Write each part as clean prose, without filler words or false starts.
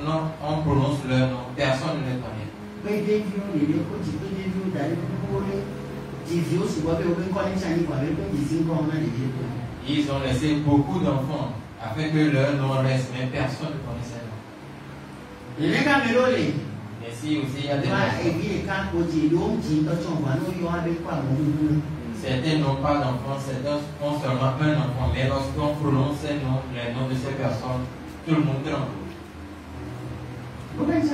Non, on prononce leur nom, personne ne les connaît. Ils ont laissé beaucoup d'enfants afin que leur nom reste, mais personne ne connaissait leur nom. Et si aussi il y a des certains n'ont pas d'enfants, certains ont seulement un enfant, mais lorsqu'on prononce les noms de ces personnes, tout le monde tremble. Pourquoi est-ce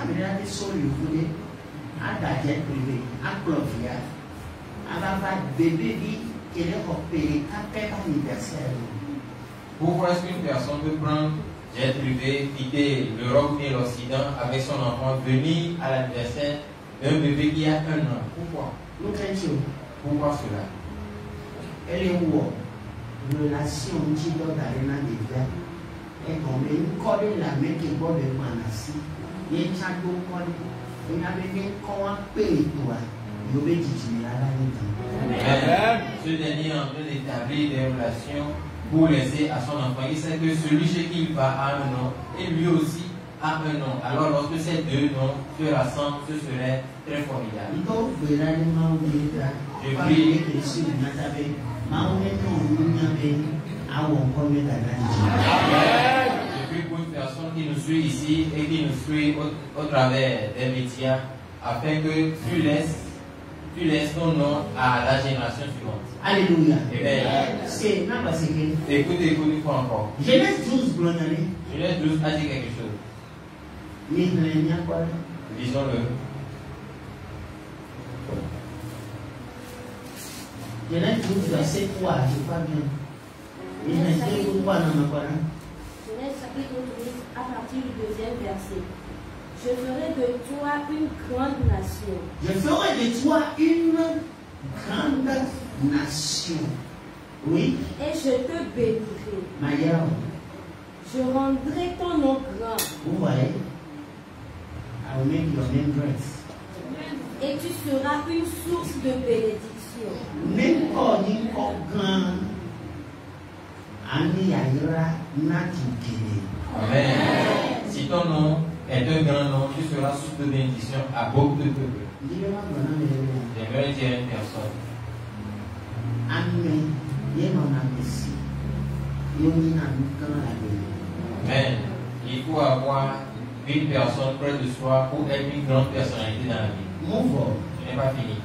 qu'une personne peut prendre jet privé, quitter l'Europe et l'Occident avec son enfant, venir à l'anniversaire d'un bébé qui a 1 an? Pourquoi? Pourquoi cela? Elle est où? Relation qui doit aller dans les gars. Et comme une colle la main qui va de Manassi, il y a un château colle. Il y a un comment payer toi. Il y a ce dernier est en train d'établir des relations pour laisser à son enfant. Il sait que celui chez qui il va a un nom et lui aussi a un nom. Alors lorsque ces deux noms se rassemblent, ce serait très formidable. Je prie. Je prie pour une personne qui nous suit ici et qui nous suit au travers des médias afin que tu laisses ton nom à la génération suivante. Alléluia. Amen. C'est non parce que. Écoute une fois encore. Genèse 12, Genèse 12 a dit quelque chose. Disons-le. Genèse 12, verset 3, je crois bien. Genèse chapitre 12, à partir du 2e verset. Je ferai de toi une grande nation. Je ferai de toi une grande nation. Oui. Et je te bénirai. Maïa. Je rendrai ton nom grand. Vous voyez? I will make your name great. Et tu seras une source de bénédiction. N'importe grand. Amen. Si ton nom est un grand nom, tu seras source de bénédiction à beaucoup de peuples. J'aimerais dire à une personne. Amen. Il faut avoir une personne près de soi pour être une grande personnalité dans la vie. Je n'ai pas fini.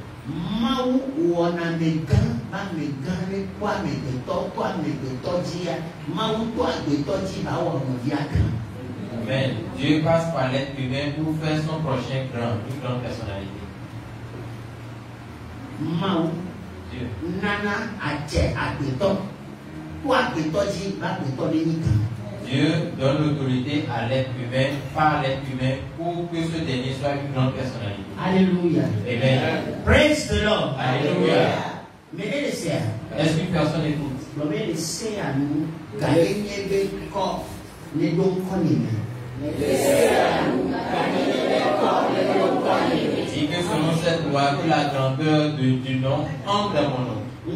Amen. Dieu passe par l'être humain pour faire son prochain grand, une grande personnalité. Dieu. Dieu donne l'autorité à l'être humain, par l'être humain, pour que ce dernier soit une grande personnalité. Alléluia. Amen. Praise the Lord. Alléluia. Est-ce qu'une personne écoute? Dit que selon cette loi, que la grandeur du nom entre dans mon nom. Je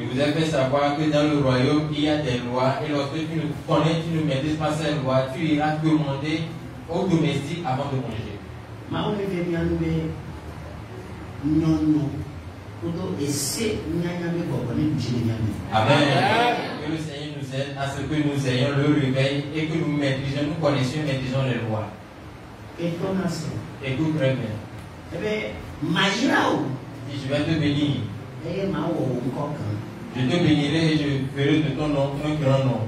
vous ai fait savoir que dans le royaume, il y a des lois, et lorsque tu ne connais, tu ne maîtrises pas ces lois, tu iras demander aux domestiques avant de manger. Amen. Que le Seigneur nous aide à ce que nous ayons le réveil et que nous maîtrisions, nous connaissions, maîtrisons les lois. Écoute très bien. Si je vais te bénir, je te bénirai et je ferai de ton nom un grand nom.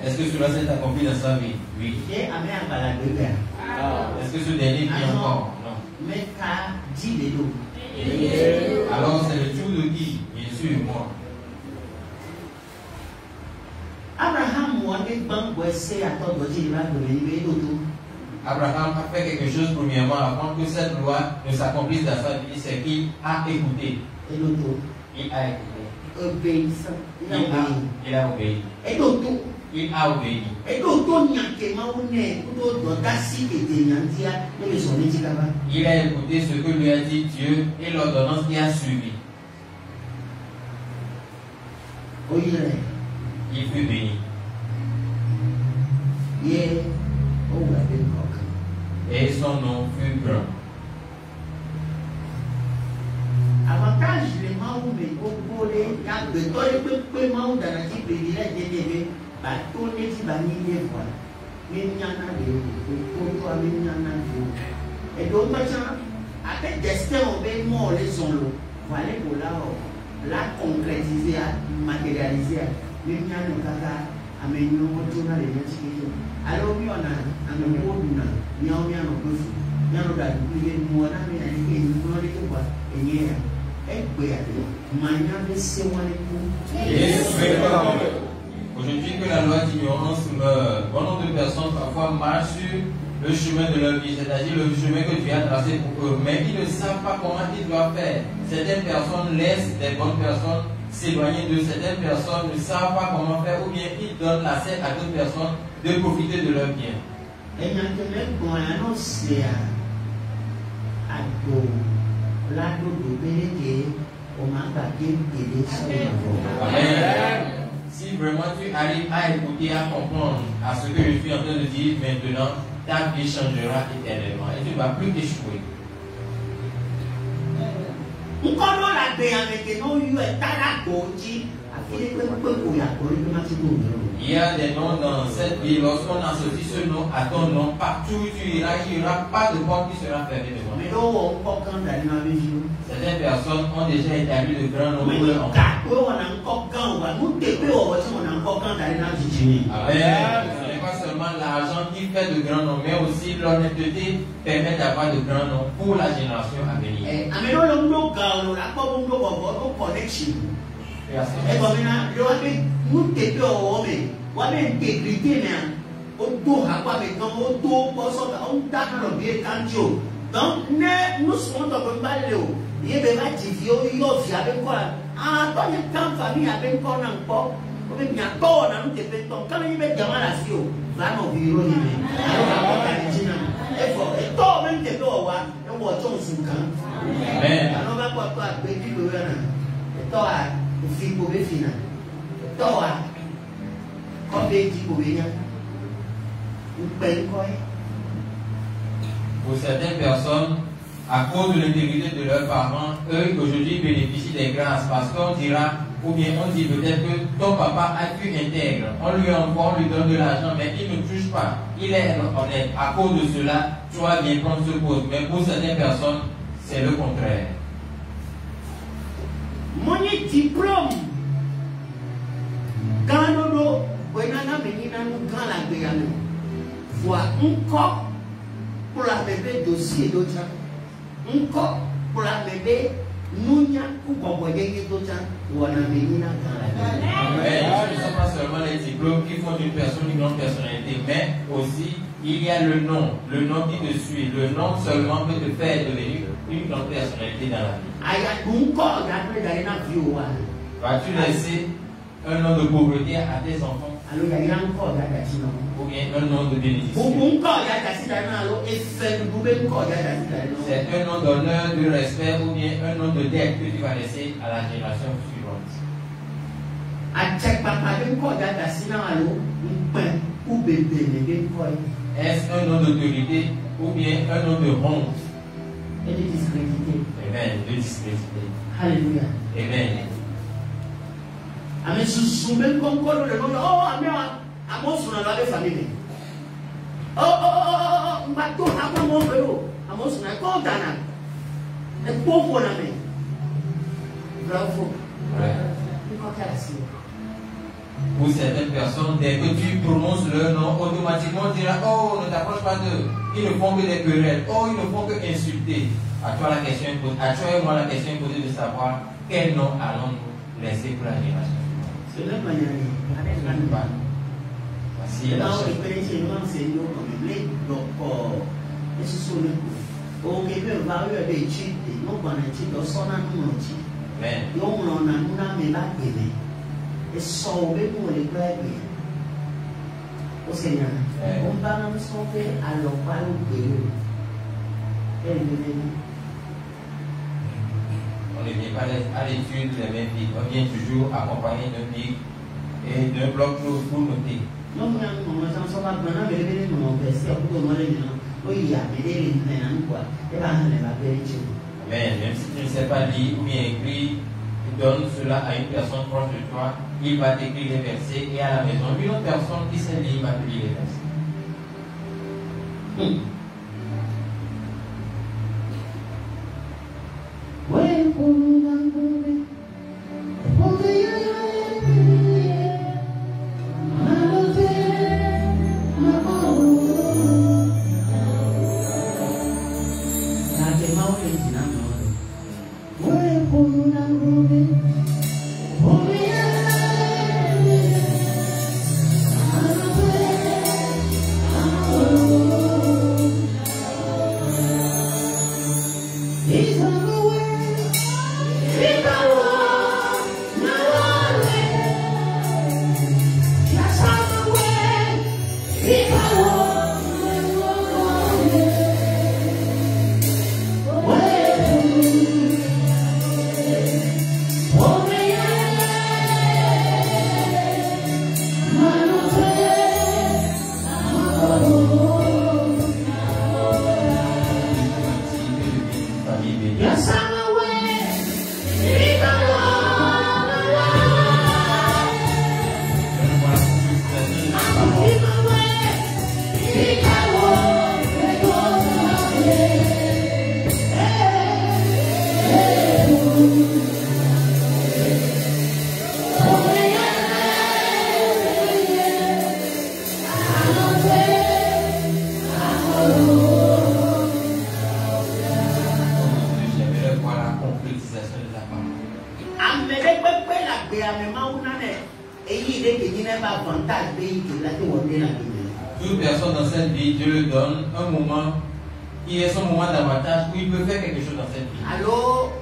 Est-ce que cela s'est accompli dans sa vie? Oui. Est-ce que ce dernier vit encore? Non. Alors c'est le tour de qui? Bien sûr, moi. Abraham a fait quelque chose premièrement avant que cette loi ne s'accomplisse dans sa vie, c'est qu'il a écouté. Il a écouté. Il a obéi. il a obéi. Et donc, on y a que Maouné, ou d'Assi et des Nantia, et son étikaba. Il a écouté ce que lui a dit Dieu et l'ordonnance qui a suivi. Oui, il fut béni. Yeah. Oh, la belle coque. Et son nom fut grand. Avantage les Maou, mais au volet, il y a de toi et peu Maou dans la type privilège d'élever, bah, tout les petits bannis les voix. Mais il y en a des pour toi, mais il y en a des. Et donc, maintenant, avec destin, on va mort les sons. Voilà pour la concrétiser, matérialiser. Mais il y a un caca, à mes nouveaux journaux et les alors, il y en a un mot d'une, il y a un peu fou. Il y a un peu de moi, mais il y a une bonne étoile. Et il y a aujourd'hui que la loi d'ignorance meurt, bon nombre de personnes parfois marchent sur le chemin de leur vie, c'est-à-dire le chemin que Dieu a tracé pour eux, mais ils ne savent pas comment ils doivent faire. Certaines personnes laissent des bonnes personnes s'éloigner de certaines personnes, ne savent pas comment faire, ou bien ils donnent l'accès à d'autres personnes de profiter de leur bien. Et maintenant, pour annoncer à si vraiment tu arrives à écouter, à comprendre à ce que je suis en train de dire maintenant, ta vie changera éternellement et tu ne vas plus échouer. Il y a des noms dans cette vie. Lorsqu'on associe ce nom à ton nom, partout où tu iras, il n'y aura pas de porte qui sera fermée devant toi. Certaines personnes ont déjà établi de grands noms pour leur enfant. Ce n'est pas seulement l'argent qui fait de grands noms, mais aussi l'honnêteté permet d'avoir de grands noms pour la génération à venir. Donc, nous sommes dans le balai. Il y a des activités, il y a des famille avec quoi encore. On est bien bon, on est bien bon. Quand il met des relations, là, on vit au niveau. Alors, il faut et toi, même des doigts, on va tomber sous camp. Alors, on va pas payer le gouvernement. Et toi, il faut payer finir. Toi, quand il dit pour venir, on paye quoi? Pour certaines personnes, à cause de l'intégrité de leurs parents, eux aujourd'hui bénéficient des grâces parce qu'on dira, ou bien on dit peut-être que ton papa a pu intègre, on lui envoie, on lui donne de l'argent, mais il ne touche pas, il est honnête. À cause de cela, toi viens prendre ce poste. Mais pour certaines personnes, c'est le contraire. Mon diplôme, quand nous voit encore pour la bébé dossier d'autres, encore pour la bébé nous n'y a pas d'autres, ou on a mis ce ne sont pas seulement les diplômes qui font d'une personne une grande personnalité, mais aussi il y a le nom qui te suit. Le nom seulement peut te faire devenir une grande personnalité dans la vie. Vas-tu laisser un nom de pauvreté à tes enfants? Ou bien un nom de bénédiction? C'est un nom d'honneur, de respect, ou bien un nom de dette que tu vas laisser à la génération suivante. Est-ce un nom d'autorité ou bien un nom de honte? Et de discrédité. Amen. De discrédité. Alléluia. Amen. Amen. Soumène comme quoi le nom. Oh, amen. Amen. Sur la famille. Oh, bateau, après mon vélo. Amen. Sur la côte d'Anna. Et pauvre amen. Bravo. Pour certaines personnes, dès que tu prononces leur nom, automatiquement on dira, oh, ne t'approche pas d'eux. Ils ne font que des querelles. Oh, ils ne font que insulter. À toi la question est posée. À toi et moi la question est posée de savoir quel nom allons-nous laisser pour la génération. C'est la manière. Voici la Au Seigneur. On va nous sauver à l'opale au Pérou. Elle est venue. On ne vient pas à l'étude les mêmes livres. On vient toujours accompagner d'un livre et d'un bloc pour noter. Non, mais on ne s'en sort pas maintenant, mais les gens verset pour demander maintenant. Oui, il y a des gens quoi. Et bien, on va vérifier. Mais même si tu ne sais pas lire ou bien écrire, donne cela à une personne proche de toi, il va t'écrire les versets et à la maison, une autre personne qui sait lire va te lire les versets. Toute personne dans cette vie, Dieu lui donne un moment qui est son moment d'avantage où il peut faire quelque chose dans cette vie. Alors,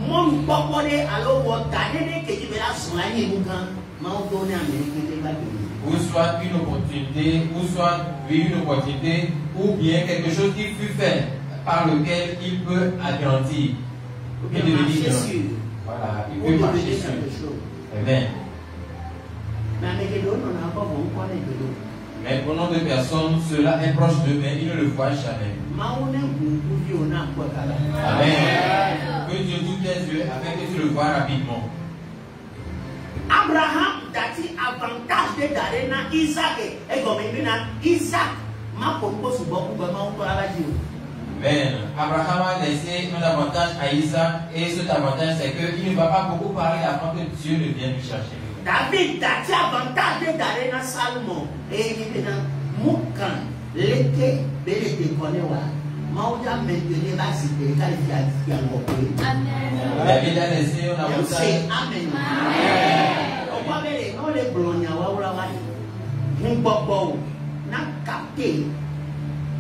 mon papa, alors, vous regardez que tu vas soigner vous quand vous donnez à ou soit une opportunité, ou soit une opportunité, ou bien quelque chose qui fut fait par lequel il peut agrandir. Il peut devenir grand. Voilà, il peut marcher sur. Amen. Mais pour nombre de personnes, cela est proche d'eux, mais ils ne le voient jamais. Amen. Que Dieu t'ouvre tes yeux afin que tu le vois rapidement. Abraham dati avantage de darena Isaac et comme Isaac ma pompo sous beaucoup de monde pour la radio. Amen. Abraham a laissé un avantage à Isaac et cet avantage c'est qu'il ne va pas beaucoup parler avant que Dieu ne vienne lui chercher. David dati avantage de darena Salomon et maintenant Moukan l'été belle te connaît wa. Mauja maintenir la cité qualifiée en repris. Amen. David a laissé un avantage. Amen. Non les blonds na capté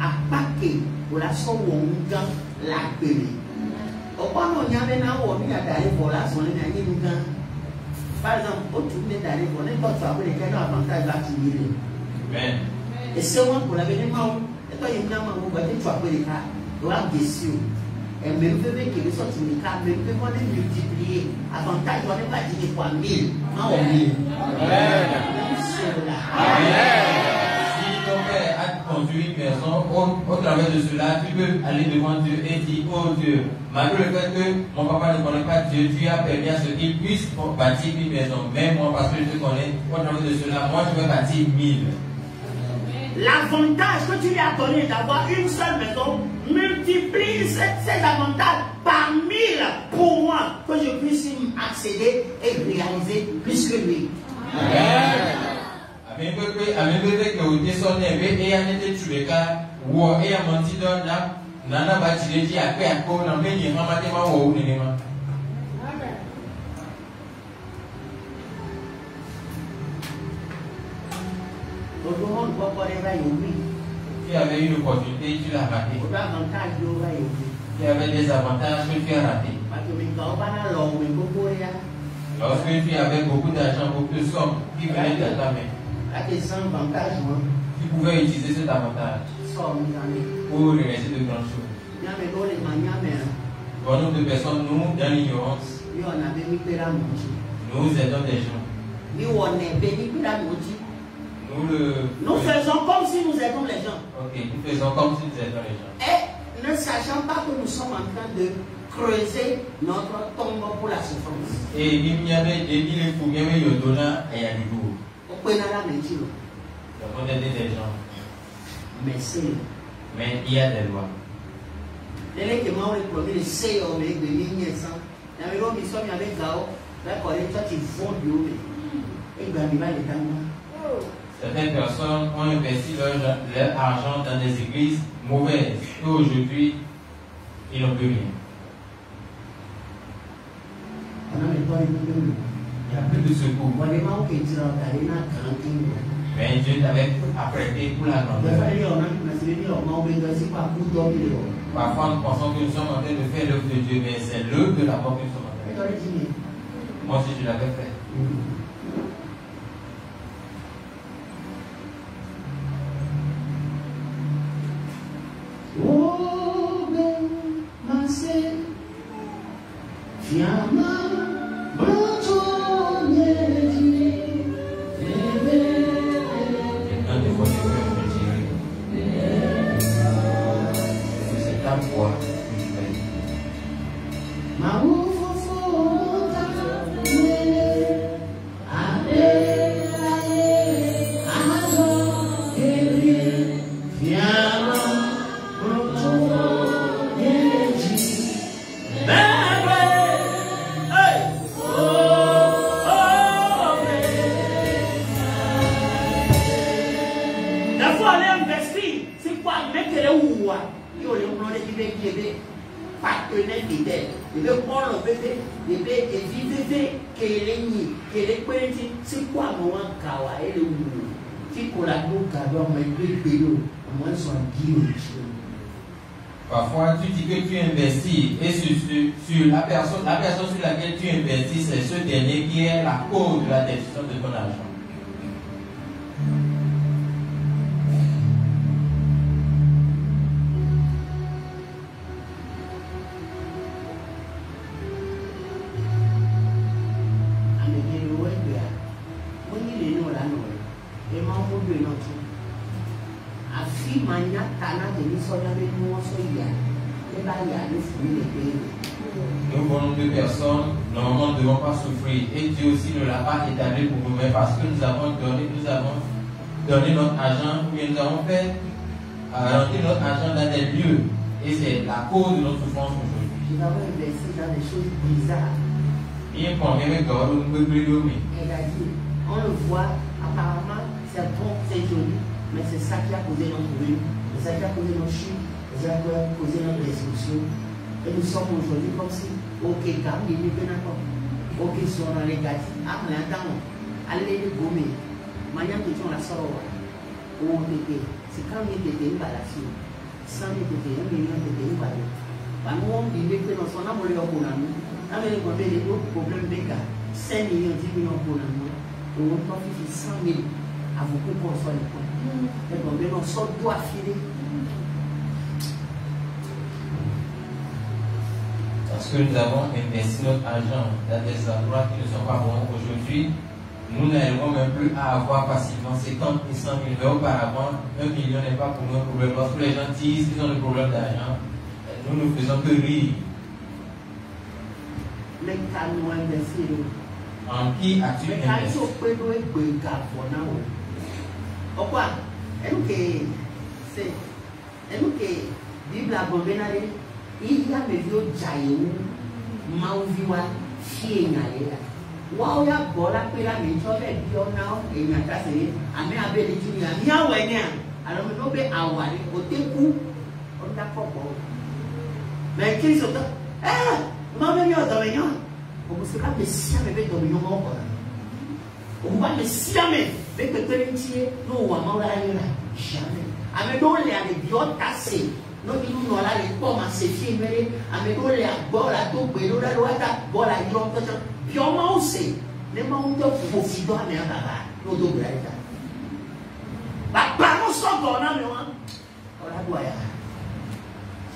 à paquet pour la son gang la pele. Au point on y avait na on y a d'aller pour la son gang. Par exemple, au tourner d'aller pour n'importe quoi les gens avantage là qui viennent. Amen. Et c'est moi pour la venir moi et toi il y a moi vous voyez tu as les cas. Tu as question. Et même que les sortes de cas, même que on est multiplié, avantage on n'est pas dit fois 1000, non 1000. Amen. Si ton père a conduit une personne au travers de cela, tu peux aller devant Dieu et dire, oh Dieu, malgré le fait que mon papa ne connaît pas Dieu, tu as permis à ce qu'il puisse bâtir une maison. Mais moi, parce que je te connais, au travers de cela, moi je vais bâtir 1000. L'avantage que tu lui as donné d'avoir une seule maison, multiplie ces avantages par 1000 pour moi, que je puisse accéder et réaliser plus que lui. Amen. Amen. Que vous descendez et à n'être tu les cas ou et à mentir dans la nana bâtie qui a fait à quoi on a mis un mathématique ou un élément. Tu avais une opportunité, tu l'as raté. Tu avais des avantages que tu as ratés. Lorsque tu avais beaucoup d'argent, beaucoup de sommes qui venaient de ta main. Tu pouvais utiliser cet avantage pour réaliser de grandes choses. Bon nombre de personnes, nous, dans l'ignorance, nous aidons des gens. Nous faisons comme si nous aidons les gens. Ok, nous faisons comme si nous aidons les gens. Et ne sachant pas que nous sommes en train de creuser notre tombe pour la souffrance. Et il y avait des fous, il y avait des donnants et il y a du lourd. On peut la mentir. Donc on aide des gens. Mais c'est. Mais il y a des lois. Les qui m'ont promis le CEO de l'Union sans. Il y avait l'homme qui sont avec Gao. Là, quand les gens qui font du haut. Et bien, il va les damner. Certaines personnes ont investi leur argent dans des églises mauvaises. Et aujourd'hui, ils n'ont plus rien. Il n'y a plus de secours. Mais Dieu t'avait apprêté pour la grandeur. Parfois, nous pensons que nous sommes en train de faire l'œuvre de Dieu, mais c'est l'œuvre de la mort que nous sommes en train de faire. Moi aussi, je l'avais fait. Oh, ma sœur, viens ma Parfois, tu dis que tu investis et sur la personne sur laquelle tu investis, c'est ce dernier qui est la cause de la destruction de ton argent. Nous, bon nombre de personnes, normalement, ne devons pas souffrir. Et Dieu aussi ne l'a pas établi pour nous, mais parce que nous avons donné notre argent, ou bien nous avons fait rentrer notre argent dans des lieux. Et c'est la cause de notre souffrance aujourd'hui. Nous avons investi dans des choses bizarres. On le voit, apparemment, c'est bon, c'est joli, mais c'est ça qui a causé notre ruine, c'est ça qui a causé notre chute, c'est ça qui a causé notre destruction. Et nous sommes aujourd'hui comme si, ok, quand il est bien d'accord, ok, sur un négatif, ah, mais attends, allez les gommer, manière que tu en as sorti, oh, c'est quand il était une balation, 100 000 était 1 million était une balation. Par contre, il est que dans son amour, il y a un problème, avec les problèmes de cas, 5 millions, 10 millions pour l'amour. On peut faire 100 000 à vous pour son école. Et donc, on sort doit filer. Parce que nous avons investi notre argent dans des endroits qui ne sont pas bons aujourd'hui, nous n'arrivons même plus à avoir facilement 50 et 100 000. Mais auparavant, 1 million n'est pas pour nous un problème. Lorsque les gens disent qu'ils ont des problèmes d'argent, nous ne faisons que rire. Mais quand nous investissons, en qui as-tu investi? Pourquoi? C'est Bible a gouverné. Il y a des vieux jailloux, mauviwa, fiengaïa. Wow, ya bola pela minchobe biona et nyakase. Ame abeli tunia nia wenya. Alors nous nobe awari oteku. On t'a pas bon. Mais qui sont maman mia dominion. On se pas messia bébé dominion encore. On va messia mais avec le télétier nous wa maura yera. Jamais. Ame do le ale biota se. No nous no la le poma se fimere. Ame do le bola to belo la loata bola yota. Bioma ose. Ne ma unto fofido ame aba. No do braita. sọ́gọ̀ náà mi wọ́n. Ọ̀làdùn àyà.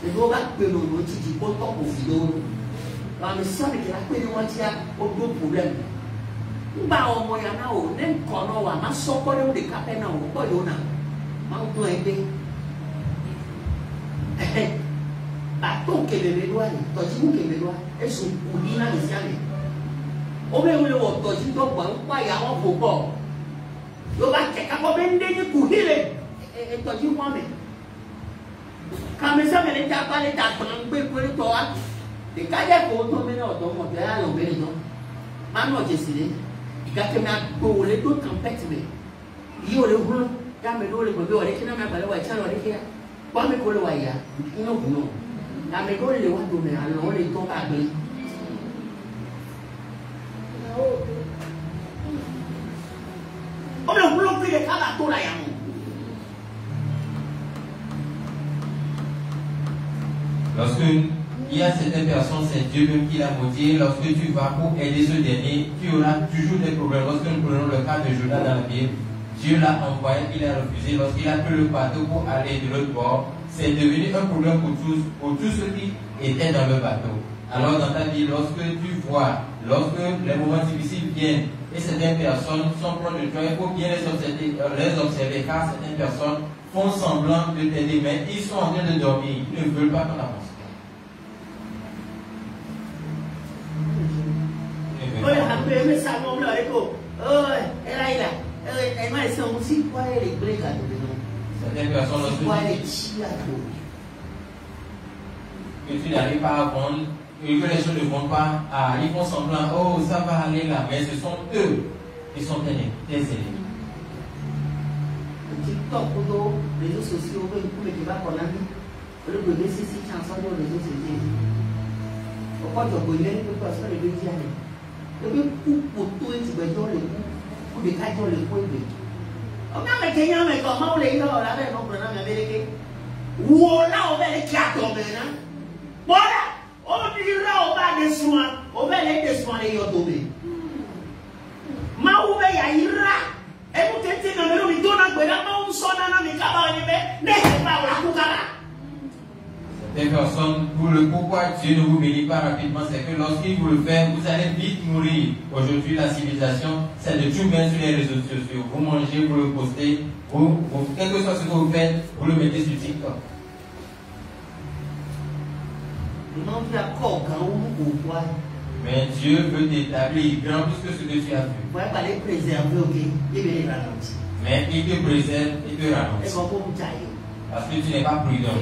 Èdè ó bá pè lòlò títí kó tọ́kù fi lóró. Àmì sọ́ọ̀nì kìlá pé ní wọ́n ti á odó pòlẹ́mù. Nígbà ọmọ yà náà ò ní nǹkan náà wà máa sọ́kọ́ ní òde kápẹ́ náà ò pọ̀ yóò náà. Máa ń tún ẹgbẹ́. Bàtò kèbèrè lọ́wọ́ ni tọ́jú mú kèbèrè lọ́wọ́ ẹ̀sùn òní náà lè sí àmì. Ó bẹ́ẹ̀ wọlé wọ̀ tọ́jú tó pọ̀ ń pààyà wọn kò pọ̀. Yóò bá kẹ̀kẹ́ kọ́ bẹ́ẹ̀ ń dé ní kùhílẹ̀ tọ́jú wọn mi. Kàmi sẹ́mi ní jápá ní tàgbọ̀n ń gbé péré tọ́ wa. Ìkájẹ́ kò tó mi ní ọ̀dọ́ mọ̀ bẹ́ẹ̀ àlọ́ bẹ́ẹ̀ lọ. Máa ń ọ̀jẹ̀ sí ni. Ìkàkẹ́ mi àgbòwòlé tó kàn pẹ́tì mi. Yí ò lè wúlò. Yá mi lóore gbòmí ọ̀rẹ́ kí náà mi àgbàlẹ̀ wà ìṣẹ́ ọ̀rẹ́ kí á. Wọ́n mi kò lè wà yá. Inú ògùn náà. Àmì lóore lè wá dòmí àlọ́ ó lè tó ká gbé. Ó lè wúlò pé lè kábà tó la yà mọ̀. Lorsque il y a certaines personnes, c'est Dieu même qui l'a motivé. Lorsque tu vas pour aider ce dernier, tu auras toujours des problèmes. Lorsque nous prenons le cas de Jonas dans la Bible, Dieu l'a envoyé, il a refusé. Lorsqu'il a pris le bateau pour aller de l'autre bord, c'est devenu un problème pour tous ceux qui étaient dans le bateau. Alors dans ta vie, lorsque tu vois, lorsque les moments difficiles viennent et certaines personnes sont proches de toi, il faut bien les observer car certaines personnes font semblant de t'aider, mais ils sont en train de dormir, ils ne veulent pas qu'on avance. Certaines personnes que tu n'arrives pas à vendre et que les choses ne vont pas, ils font semblant, oh ça va aller là, mais ce sont eux qui sont tes ennemis. TikTok, les réseaux sociaux, les débats qu'on a mis, le donner ces chansons aux réseaux sociaux. Pourquoi tu as connu le poisson de deux diamants? Le coup pour tout et tu vas dans le coup, pour des cas dans le coin de. On a mes Kenyans, mais comment on les a, on avait mon prénom américain. Ou là, on va les quatre maintenant. Voilà, on dira au bas des soins, on va les soins les yotomés. Ma ouvre ya ira. Des personnes, pourquoi Dieu ne vous bénit pas rapidement, c'est que lorsqu'il vous le fait, vous allez vite mourir. Aujourd'hui, la civilisation, c'est de tout mettre sur les réseaux sociaux. Vous mangez, vous le postez, quel que soit ce que vous faites, vous le mettez sur TikTok. Mais Dieu veut t'établir grand plus que ce que tu as vu. Vous pouvez pas les préserver, ok? Il va les ralentir. Mais il te préserve et te ralentit. Parce que tu n'es pas prudent.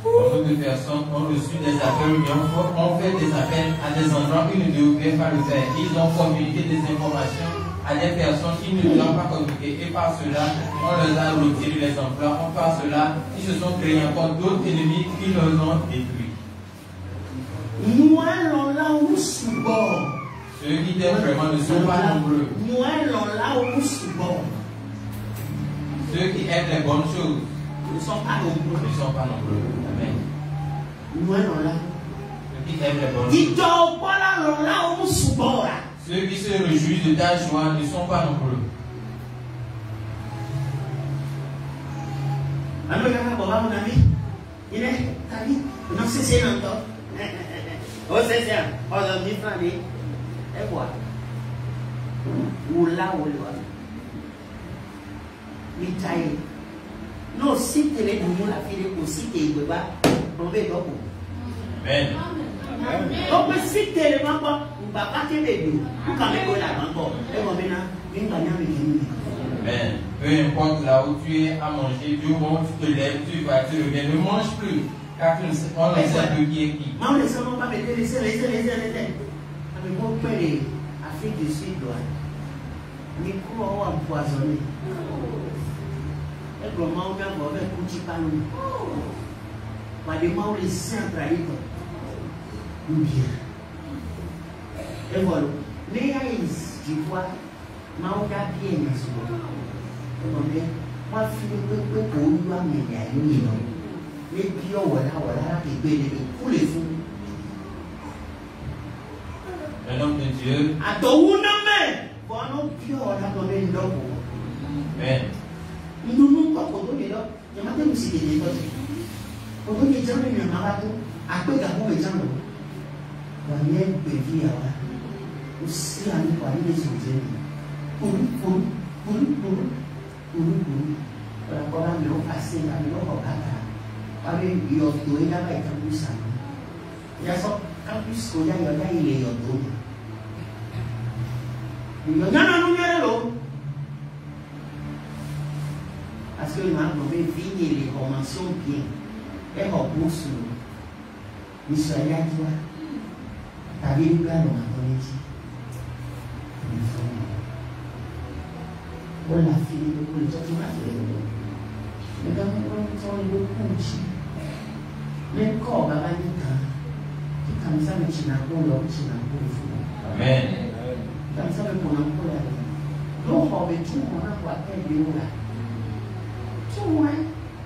Beaucoup de personnes ont reçu des appels, ont fait des appels à des endroits où ils ne devaient pas le faire. Ils ont communiqué des informations à des personnes qui ne doivent pas communiquer. Et par cela, on leur a retiré les emplois. Par cela, ils se sont créés encore d'autres ennemis qui leur ont détruits. Ceux qui t'aiment vraiment ne sont pas nombreux. Ceux qui aiment les bonnes choses ne sont pas nombreux. Amen. Ceux qui aiment les bonnes choses. Ceux qui se réjouissent de ta joie ne sont pas nombreux. Non, si tu es nous la fille de si tu es tomber donc. Amen. Donc si tu es pas Mais peu importe là où tu es à manger, du moment où tu te lèves, tu vas, tu reviens, ne mange plus. Car on ne sait plus qui est qui. Afrique du Sud, les cours ont empoisonné. Et le moment où on va faire coucher par nous, on va demander les saints trahis. Ou bien. Et voilà. Mais tu vois, je vais bien bien sûr. Moi, je vais pour nous amener les pions, voilà, qui bénissent tous les fous. Un homme de Dieu. Mais nous pas pour donner là. Il y a des musiques qui sont pour donner des gens qui ont marre à quoi d'abord les gens. Il y a un petit aussi à nous parler des sujets. Pour la parole de l'eau passée, la l'eau regardée. Avec Yoto, il y a pas été plus ça. Il y a ça, quand plus qu'il y a il est Yoto. Non. Parce que le mal nommé vigne les conventions bien. Et on pousse nous. Nous soyons à toi. Ta vie nous garde dans ton éthique. On l'a fini de couler. Tu m'as fait le dos. Mais quand on est beaucoup, même corps va aller quand. Tu comme ça, mais tu n'as pas l'homme, tu n'as pas le fou. Amen. Comme ça, mais pour l'emploi là. Donc, on va tout, on a quoi faire de là. Tout, hein.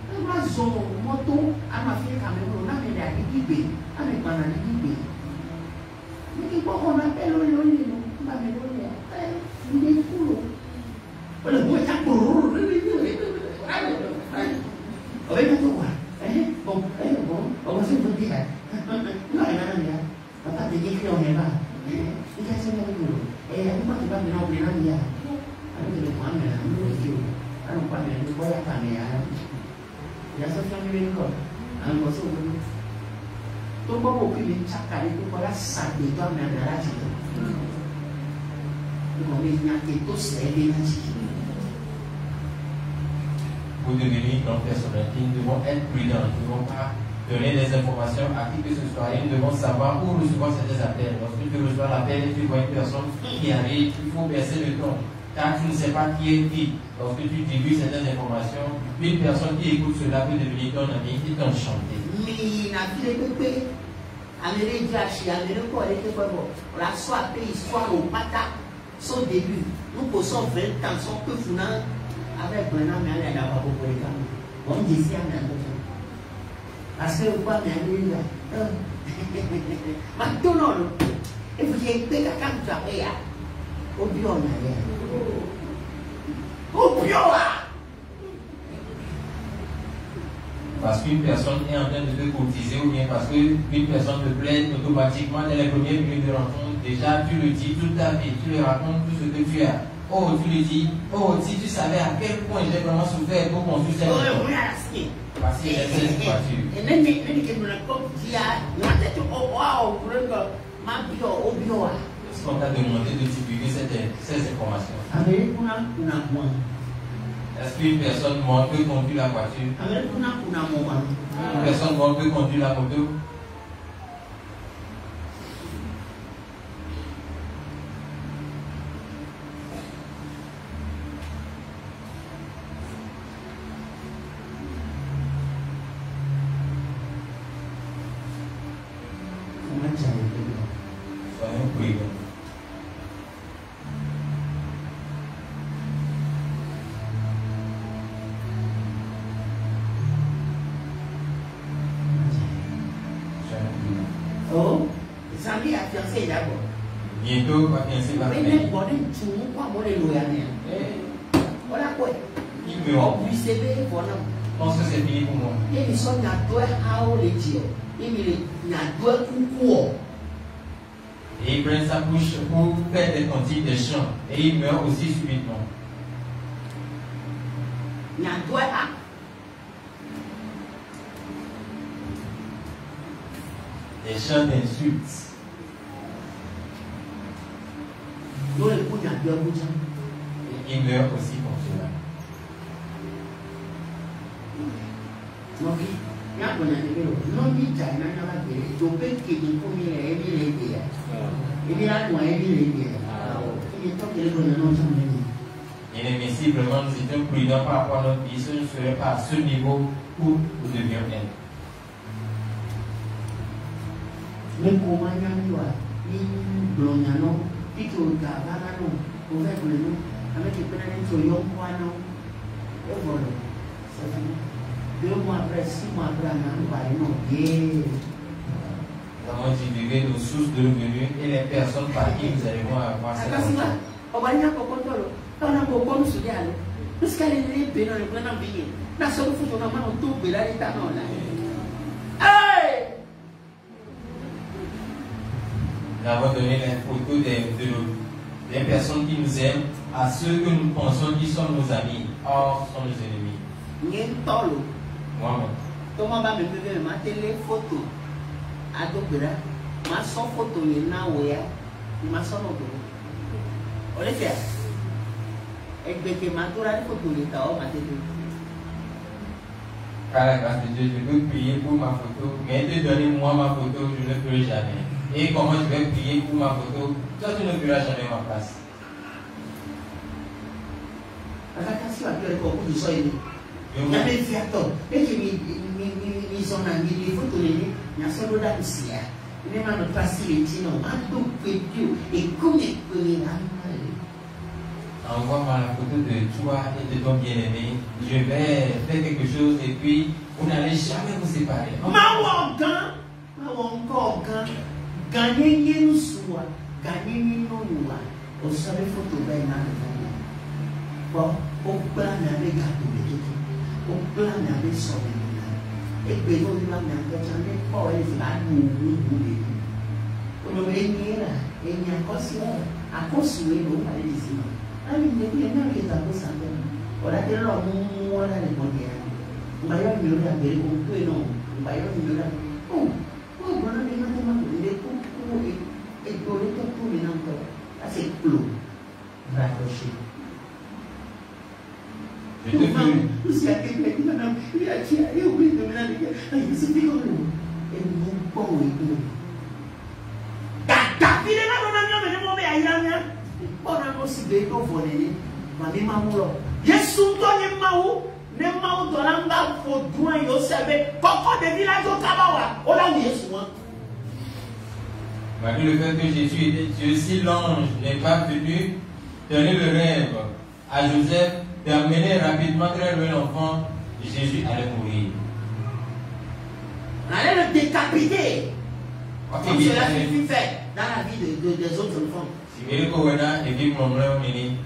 On va zoner, moto, à ma fille, quand même, on a mis la guibé, avec ma guibé. Mais qui on appelle le loli, on va mettre le loli. Il est cool. On le voit, ça pour. On va mettre quoi? Bon, on va se dire. Non, on va te dire qu'on est là. Il y a ce moment-là. Et on va te dire qu'on est là. Alors, le point, mais là, nous, alors, pas de nous voyons pas, mais il y a ce famille encore. Alors, ça, tout le monde peut y chaque année, tout le monde ça de toi, mais dans la vie. On est bien que tous les énergies. Pour devenir une personnalité, nous devons être prudents. Nous ne devons pas donner des informations à qui que ce soit. Et nous devons savoir où recevoir certains appels. Lorsque tu reçois l'appel et tu vois une personne qui arrive, il faut baisser le ton. Car tu ne sais pas qui est qui. Lorsque tu divulgues certaines informations, une personne qui écoute cela peut devenir ton ami et t'enchanter. Mais il n'a plus de pépé. Amérique Jachi, Amérique la soit histoire au pata, son début. Nous posons 20 ans, son peu founant avec Brennan, mais elle n'a pas beaucoup de temps. On dit à un parce que vous voyez, mais là. Maintenant, et vous avez été quand tu as payé. Au bio, on a rien. Au bio, parce qu'une personne est en train de te courtiser ou bien parce qu'une personne te plaît automatiquement dans les premières minutes de rencontre, déjà tu le dis toute ta vie, tu lui racontes tout ce que tu as. Oh, tu lui dis, oh, si tu savais à quel point j'ai vraiment souffert pour construire cette maison. Parce qu'il y a cette voiture. Et même si tu me dit, Est-ce qu'on t'a demandé de divulguer ces informations? Est-ce qu'une personne morte peut conduire la voiture? Une personne morte peut conduire la moto? Soyons prudents. Oh, ça lui a fiancé d'abord. Bientôt, ma fiancée va Mais venir. les bonnes, tu ne pas bon les loyers. Voilà quoi. Il me rend. Lui, c'est bien, voilà. Je pense que c'est fini pour moi. Et ils sont à toi, à les dire. Et il a deux coups. Et il prend sa bouche pour faire des cantiques de chant. Et il meurt aussi subitement. Il a deux à. Des chants d'insultes. Il meurt aussi pour cela. Donc, il y a un peu de non dit ça, il y a un peu de donc qui est pour lui et lui les dire. Il y a un moyen de lui dire. Il est temps que les gens ne sont pas. Inadmissiblement, nous étions prudents par rapport à notre vie, ce ne serait pas à ce niveau où nous devions être. Mais comment il y a un joie, il y a un nom, il y a un nom, il y a un nom, avec les pénalités sur yon quoi non, et voilà, c'est fini. 2 mois après, 6 mois après, on va aller non, yeah. Nous avons divulgué nos sources de revenus et les personnes par qui nous allons avoir cette argent. On va dire qu'on contrôle. On a beaucoup de soucis. Parce qu'elle est libre dans le plan d'envie. La seule fois qu'on a mal au tout, là, il est à non là. Hey! Nous avons donné les photos des personnes qui nous aiment à ceux que nous pensons qui sont nos amis. Or, sont nos ennemis. Moi-même. Comment va me faire ma téléphoto? Adobera, ma son photo est là où il y a, ma son photo. On le fait. Et que ma tour a photo est là où ma télé. Par la grâce de Dieu, je veux prier pour ma photo, mais de donner moi ma photo, je ne le ferai jamais. Et comment je vais prier pour ma photo, toi tu ne feras jamais ma place. La question à quel point vous soyez. Il y a des fiatons. Et que ils sont amis, les photos, il y a seulement là aussi. Il y a notre facilité, non, un peu plus et comme il peut envoie-moi la photo de toi et de ton bien-aimé. Je vais faire quelque chose et puis vous n'allez jamais vous séparer. Gagner nous soit, gagner nous au sommet photo bon, au plan avec gâteau, au plan avec sommet. Et puis on va mettre jamais pas les là nous. On va venir là, et il y a à construire nous par les ici. Ah oui, mais il y a même qui est à cause de ça. On a des gens qui ont les moyens. On va y avoir mieux à dire, on peut non. On va y avoir mieux à dire. Oh, on a des mathématiques, des cours, et pour les temps pour les enfants. Là, c'est clos. Raccroché. Je te prie. Vous savez que maintenant, il a tiré, il a oublié de me dire, il se fait comme nous. Et nous, bon, et nous. Tata, il est là, on a mis un moment, mais il a mis. On a aussi des gens qui vont venir. Yesu to ni mawu ne mawu do la nga fo duan yo sebe koko de village au Kabawa o la wu Yesu wa. Malgré le fait que Jésus était Dieu, si l'ange n'est pas venu donner le rêve à Joseph d'amener rapidement très loin l'enfant, Jésus allait mourir. On allait le décapiter. Comme Okay, cela fut fait dans la vie des autres enfants. si vous voulez que vous ayez un mini.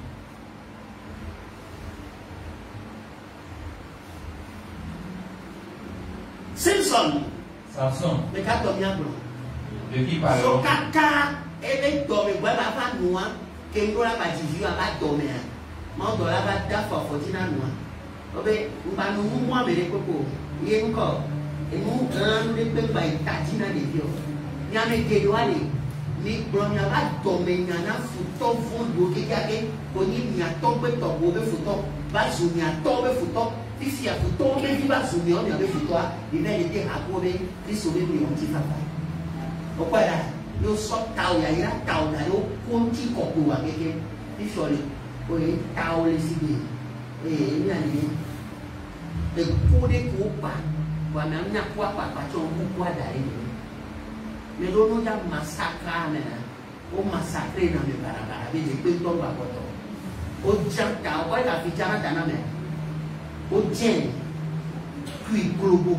Samson. De qui So parlons-nous? kaka ebe dormi gbe ba fa nua ke ngo la ba jivu aba dormi a ma do la ba da fo fortina nua obe ngba no mu amere popo ye nko e mu gan le pe ba itatina de bio nya me ke do ale ni bro nya ba dormi nya na futo vondo ke ke ko ni nya to pe to bo be futo ba zu nya to be futo isi ya futo be bi ba zu ni o nya be futo a ina le ke ha ko be kristo be ni on ti fa fa. Pourquoi là, nous sommes taouya, il y a taouya, nous comptons comme nous avec les choses, oui, taouya les idées, et il y a des coups de coups pas, voilà, il y a quoi pas, pas, tu as un coup d'aller. Mais nous nous avons massacré maintenant, on massacre dans le barabara, avec des petits tombes à côté. Au djanta, on va la pichara dans la mer. Au djen, puis globo.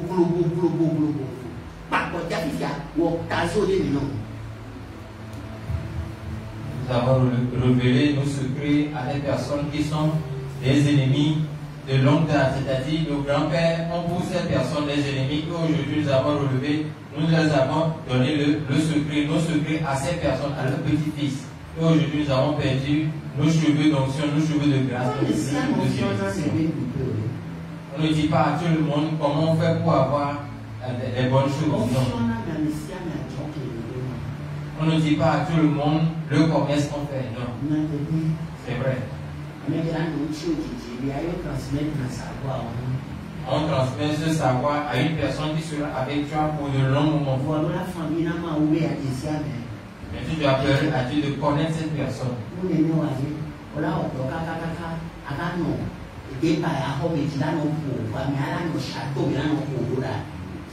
Nous avons révélé nos secrets à des personnes qui sont des ennemis de longue date, c'est-à-dire nos grands-pères ont pour ces personnes des ennemis qu'aujourd'hui nous avons relevé, nous leur avons donné le secret, nos secrets à ces personnes, à leurs petits-fils. Et aujourd'hui nous avons perdu nos cheveux d'onction, nos cheveux de grâce. On ne dit pas à tout le monde comment on fait pour avoir les bonnes choses. Non. On ne dit pas à tout le monde le commerce qu'on fait. Non. C'est vrai. On transmet ce savoir à une personne qui sera avec toi pour de longs moments. Mais tu dois permettre de connaître cette personne.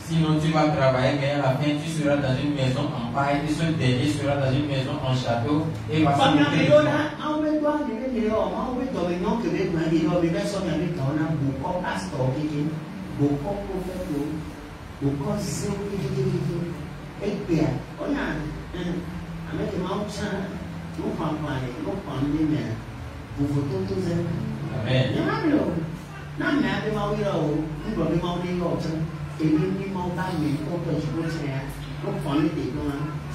Sinon tu vas travailler, mais à la fin tu seras dans une maison en paille et ce dernier sera dans une maison en château et va se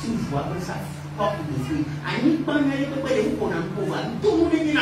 tu vois que ça porte de fruits. Tout le monde est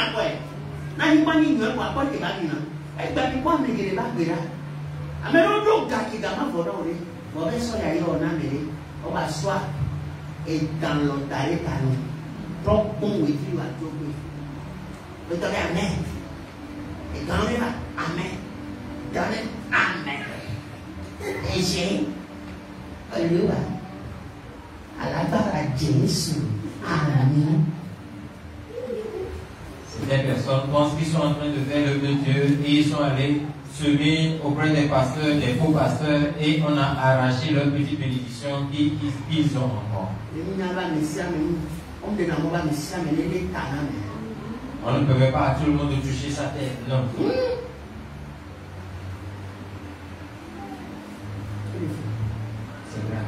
Ces personnes pensent qu'ils sont en train de faire l'œuvre de Dieu et ils sont allés semer auprès des pasteurs, des faux pasteurs, et on a arraché leur petite bénédiction qu'ils ont encore. On ne peut pas à tout le monde toucher sa tête, non. C'est vrai.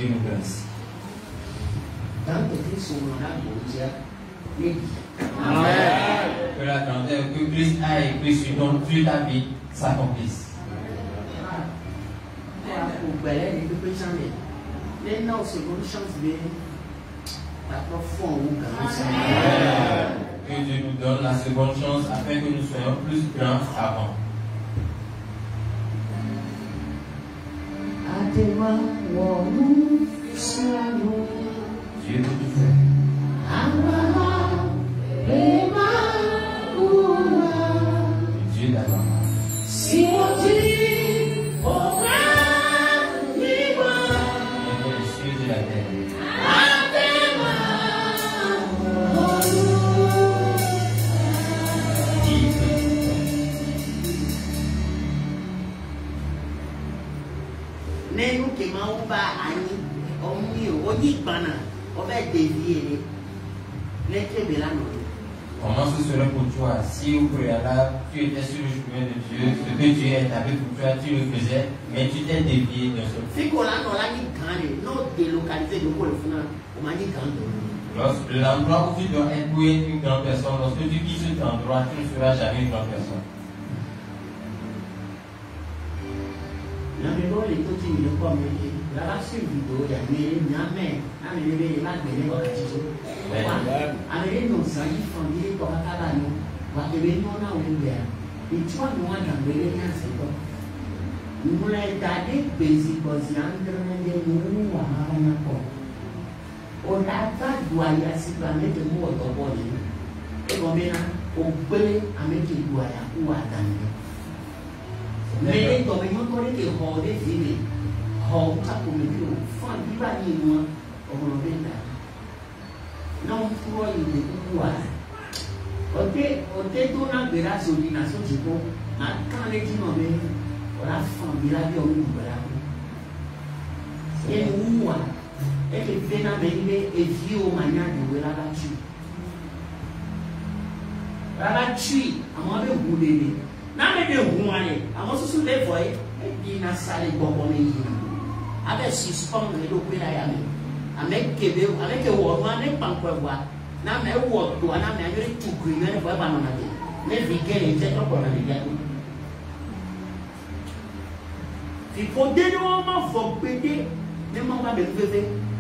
Dieu nous blesse. Amen. Que la grandeur que Christ a écrit sur ta vie s'accomplisse. Que Dieu nous donne la seconde chance afin que nous soyons plus grands avant. Dieu peut tout faire. Dieu d'abord. Comment ce serait pour toi si au préalable tu étais sur le chemin de Dieu, ce que Dieu a établi pour toi, tu le faisais, mais tu t'es dévié d'un seul coup. L'endroit où tu dois être pour être une grande personne, lorsque tu quittes cet endroit, tu ne seras jamais une grande personne.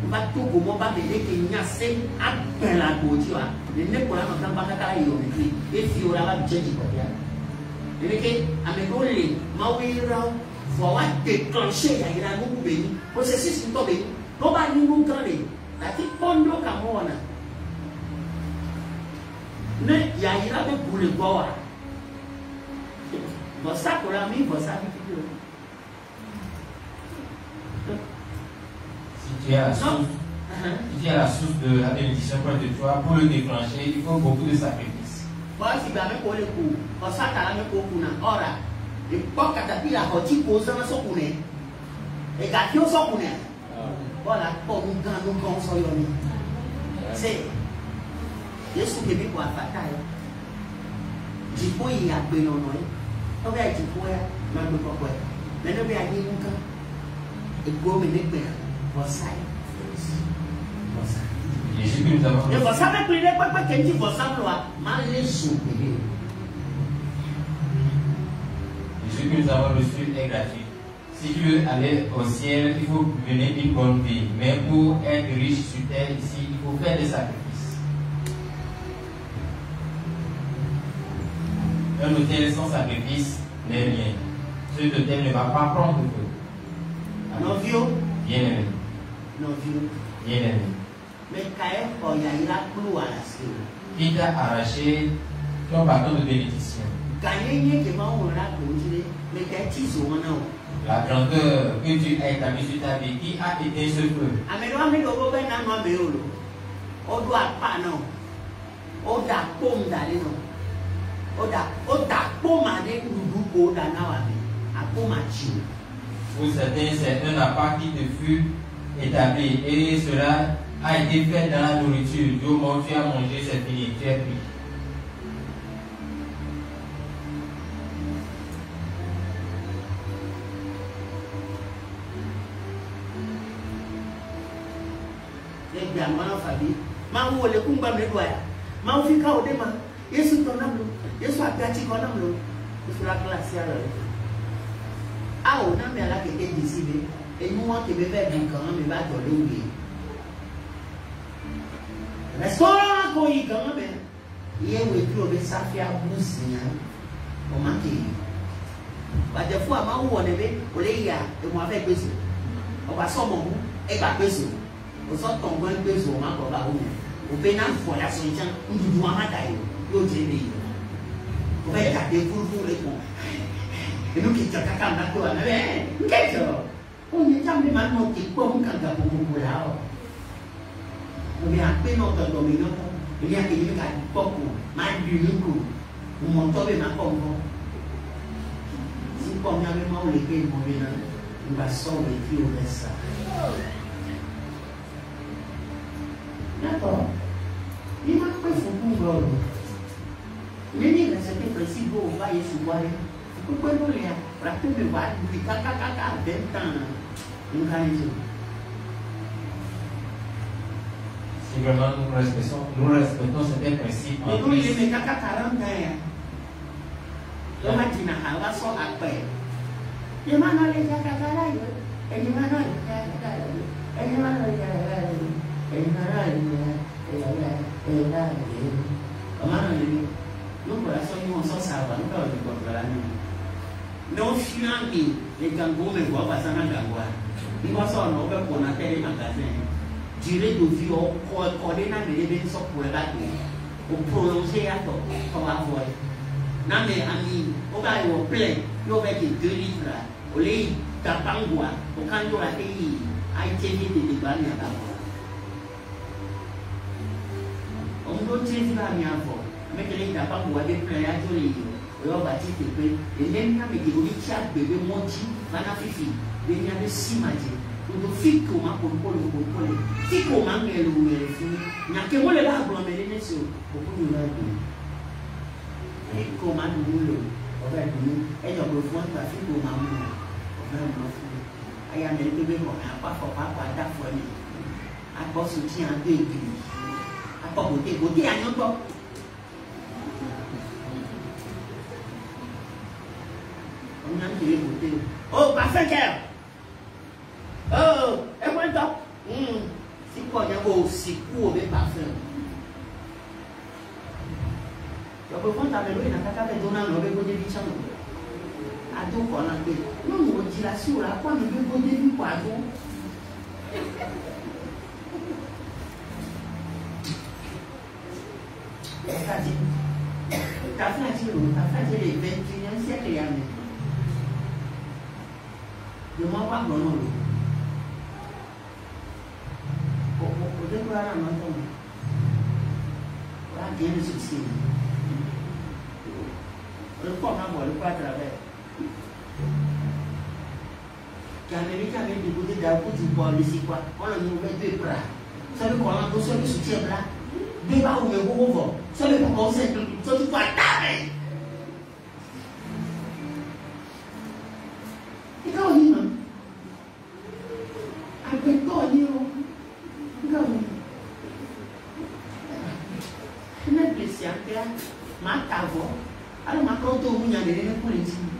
on va tout comment va mener que n'y a c'est à peine la beauté là les ne pour la matin pas qu'à y aller et si on va bien du côté et que avec les mawira faut déclencher il y a beaucoup béni processus qui tombe on va nous grand la petite pondo kamona ne y a ira de pour le bois bon ça pour la mi bon ça si tu es à la source de la bénédiction près de toi, pour le déclencher, il faut beaucoup de sacrifices. Voilà, si tu as même pour le coup, parce que tu as même pour le coup, ora, et pas que tu as pu la rôti cause dans son coup, et gâteau son coup. Voilà, pour nous quand nous consolons. C'est Jésus qui est pour la bataille. Je peux y aller, non, non. On va être pour elle, mais pas quoi. Mais nous allons aller où et go me mettre pour ça. Jésus que nous avons reçu. Et vous savez que les peuples qui disent pour ça, mal les souper. Jésus que nous avons reçu est gratuit. Si tu veux aller au ciel, il faut mener une bonne vie. Mais pour être riche sur terre ici, il faut faire des sacrifices. Un hôtel sans sacrifice n'est rien. Ce hôtel ne va pas prendre feu. Non, vieux. Bien aimé. Non, vieux. Bien aimé. Mais quand il y a eu la clou à la scie. Qui t'a arraché ton bâton de bénédiction. Gagner qui m'a ouvert continuer, mais qu'est-ce qu'ils ont non? La grandeur que tu as établie sur ta vie, qui a éteint ce feu? Améliore le Robert n'a pas eu. On doit pas non. On doit pomme d'aller non. On doit pomme d'aller ou du d'anawabi. À pomme à chier. Pour certains, c'est un appart qui te fut établi et cela a été fait dans la nourriture. Du moment où tu as mangé, c'est fini, tu es pris. Les gamins en famille, maman le kumba me doit. Maman fait quoi au débat? Yesu ton âme, Yesu a gâté ton âme. Il faut la classe à l'heure. Ah, on a mis à la qui est décidé. Et nous, on qui me fait bien quand même, il va te l'oublier. Restaurant qu'on y quand même, il y a eu plus de ça fait à bousser. On m'a dit. Bah, des fois, on a vu, on est là, et moi, avec besoin. On va sur mon bout, et va besoin. On sort ton bon besoin, on va pas où. On peut n'en faire la solution, on doit m'attaquer. On dit, on va garder pour vous les bons. Et nous qui sommes caca, on a mais qu'est-ce que on est jamais mal monté comme quand on vous là. On est un peu notre dominant. Il y a quelqu'un qui a beaucoup, mal du coup. On monte avec ma pomme. Si premièrement on les paye mon bilan, on va sauver qui au reste ça. D'accord. Il m'a pris son pouvoir. Il dit que c'était précis pour on va y souvoir. Pourquoi nous les rappeler de voir lui caca 20 ans. Nous gagnons. Si vraiment nous respectons certains principes. Mais nous, il est caca 40 ans. Le matin, on va s'en appeler. Il m'a dit que caca là, et il m'a dit que il m'a dit nous voilà, nous sommes savants, nous parlons de quoi là. Nous finalement, les gangos me voient passer dans la voie. Nous sommes en train de faire des magasins. Durée de vie, on connaît les événements pour la vie. On prolonger à toi, comme à voir. Non mais amis, on va y plein, on va y 2 litres. On les tapangua, on quand on a payé, a été mis des débats à la voie. On doit tirer la mienne avant. Mais que les tapangua des plein à tous les jours. On va tirer des plein. Et même quand les gens bébé monti, mana fifi, les gens de simager. On fit comment pour le si comment elle ou elle finit. N'a que moi le là pour me sur beaucoup de là. Et comment nous le on va nous et on le fond pas fit comment nous. On va nous aïe mais le bébé on a pas d'affaire. À pas soutien en deux églises. À pas beauté à nous pas. On a tiré beauté. Oh, pas 5 heures. Oh, et moi, aussi court de parfum. Donc, quand tu as besoin de faire des dons, on va vous dire à tout qu'on a fait. Non, on dit la sur la pointe, on veut vous dire quoi. T'as fait les 21e siècle. Je m'en vais pas dans l'eau. Pour découvrir un enfant, voilà bien le succès. Le corps m'a volé à travers. L'Amérique avait déposé d'un coup du bois, le c'est quoi? On a mis deux bras. Ça veut qu'on a besoin de soutien là. Deux bras ou le gros. Ça veut qu'on sait que ça tu dois taper. Et quand on dit non, après quand on dit non, quand on dit non, je ne sais pas, ma tavo, alors ma compte au monde, il y a des politiques.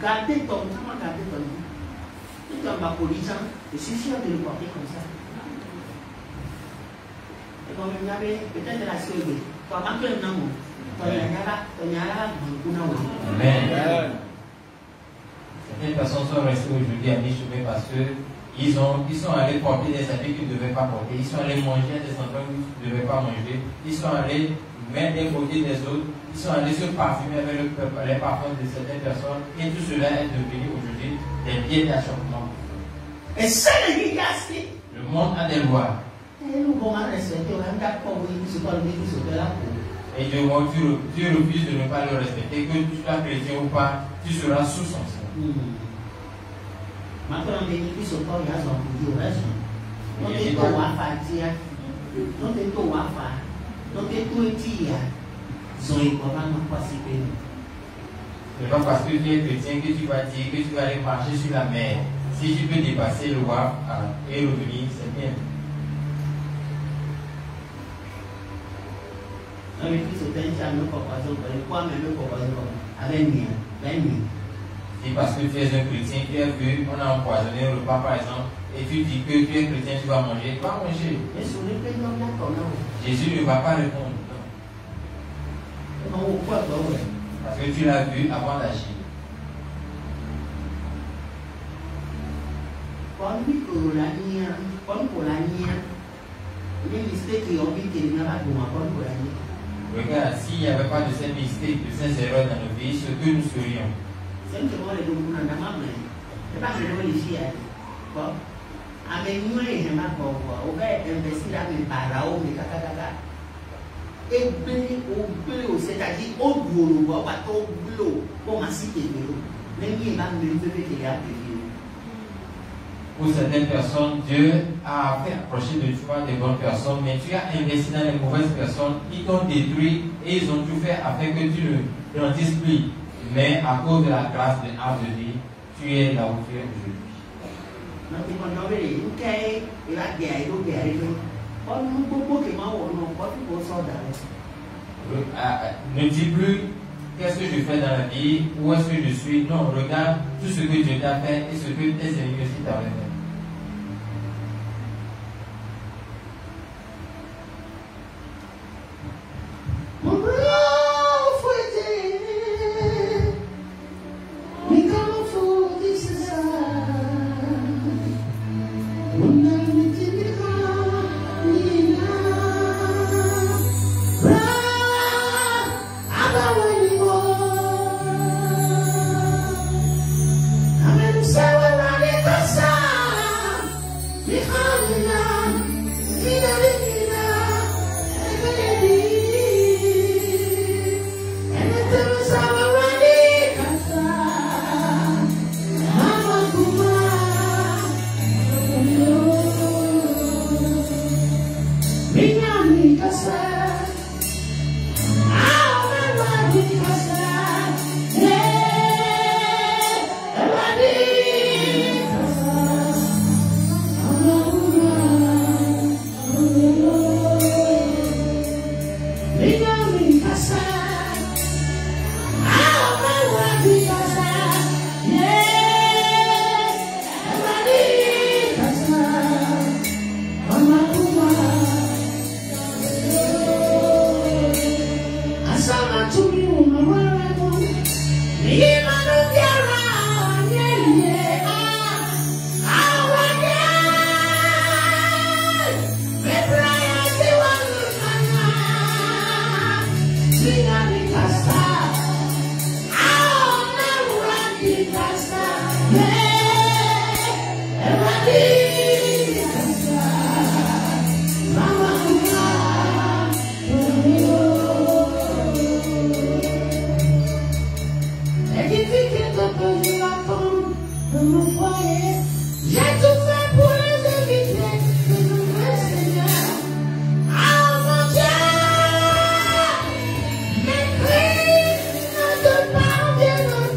Gardez ton temps, gardez ton temps. Si tu as ma police, je suis sûr de le porter comme ça. Et comme il y avait peut-être la seule, tu as marqué un amour. Amen. Certaines personnes sont restées aujourd'hui à mi-chemin parce qu'ils sont allés porter des habits qu'ils ne devaient pas porter. Ils sont allés manger des endroits qu'ils ne devaient pas manger. Ils sont allés mettre des côtés des autres. Ils sont allés se parfumer avec les parfums de certaines personnes. Et tout cela est devenu aujourd'hui des biais d'achoppement. Et ça, les gars, c'est. Le monde a des lois. Et nous, on va respecter, on va d'accord, oui, c'est pas le but, c'est là. Et tu refuses de ne pas le respecter, que tu sois chrétien ou pas, tu seras sous son sang. Maintenant, on dit que ce corps, il y a son coup de reste. Non, c'est tout wafa, tia. Non, c'est tout wafa. Non, c'est tout tia. Zoé, comment on va s'y payer? Ce n'est pas parce que tu es chrétien que tu vas dire que tu vas aller marcher sur la mer. Si tu peux dépasser le waf et revenir, c'est bien. Avec qui se tient, tu as même pas passé, quoi même pas passé, avec mien, C'est parce que tu es un chrétien, tu as vu, on a empoisonné le repas par exemple, et tu dis que tu es chrétien, tu vas manger, tu vas manger. Mais sur les pays, on a comment? Jésus ne va pas répondre. Non, pourquoi pas, ouais? Parce que tu l'as vu avant d'agir. Quand pour la nière, les mystères qui ont vu qu'il n'y a pas de moi, pour la nière. Regarde, s'il n'y avait pas de ces mystères, de ces erreurs dans nos vies, ce que nous serions. C'est que moi, les deux gens n'ont pas mal. C'est pas que je veux les filles. Bon, avec nous, il n'y a pas de quoi. On va investir dans mes parents, mes caca. Et bleu, c'est-à-dire au boulot, on va au boulot, pour m'assister. Même il va me lever qu'il y a des vieux. Pour certaines personnes, Dieu a fait approcher de toi des bonnes personnes, mais tu as investi dans les mauvaises personnes qui t'ont détruit et ils ont tout fait afin que tu ne grandisses plus. Mais à cause de la grâce de Dieu, tu es là où tu es aujourd'hui. Ne dis plus qu'est-ce que je fais dans la vie, où est-ce que je suis. Non, regarde tout ce que Dieu t'a fait et ce que tes ennemis aussi t'avaient fait. Amen. dans mon foyer. J'ai tout fait pour les éviter. Délivrez, Seigneur. Ah, mon Dieu, mes cris ne te parviennent pas.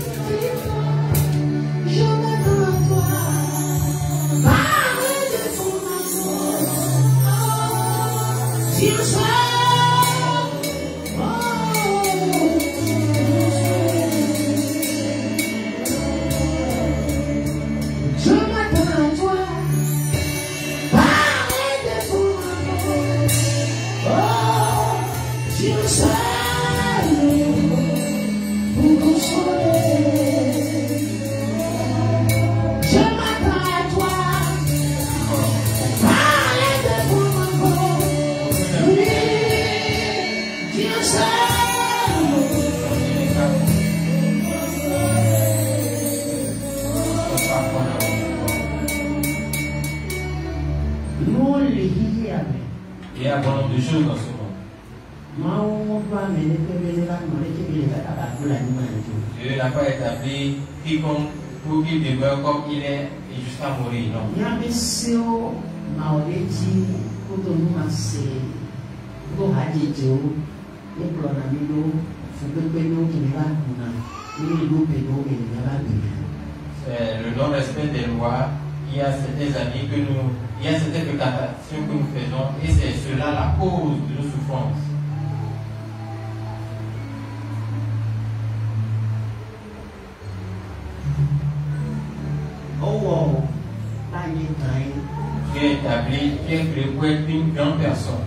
Je m'attends à toi. Parle de ton amour. Dieu soit. Il y a bon nombre de choses dans ce monde. Dieu n'a pas établi quiconque pour qu'il demeure comme il est et jusqu'à mourir, non. C'est le non-respect des lois. Il y a certaines années que il y a certaines fréquentations que nous faisons et c'est cela la cause de nos souffrances. Tu es établi, tu es créé pour être une grande personne.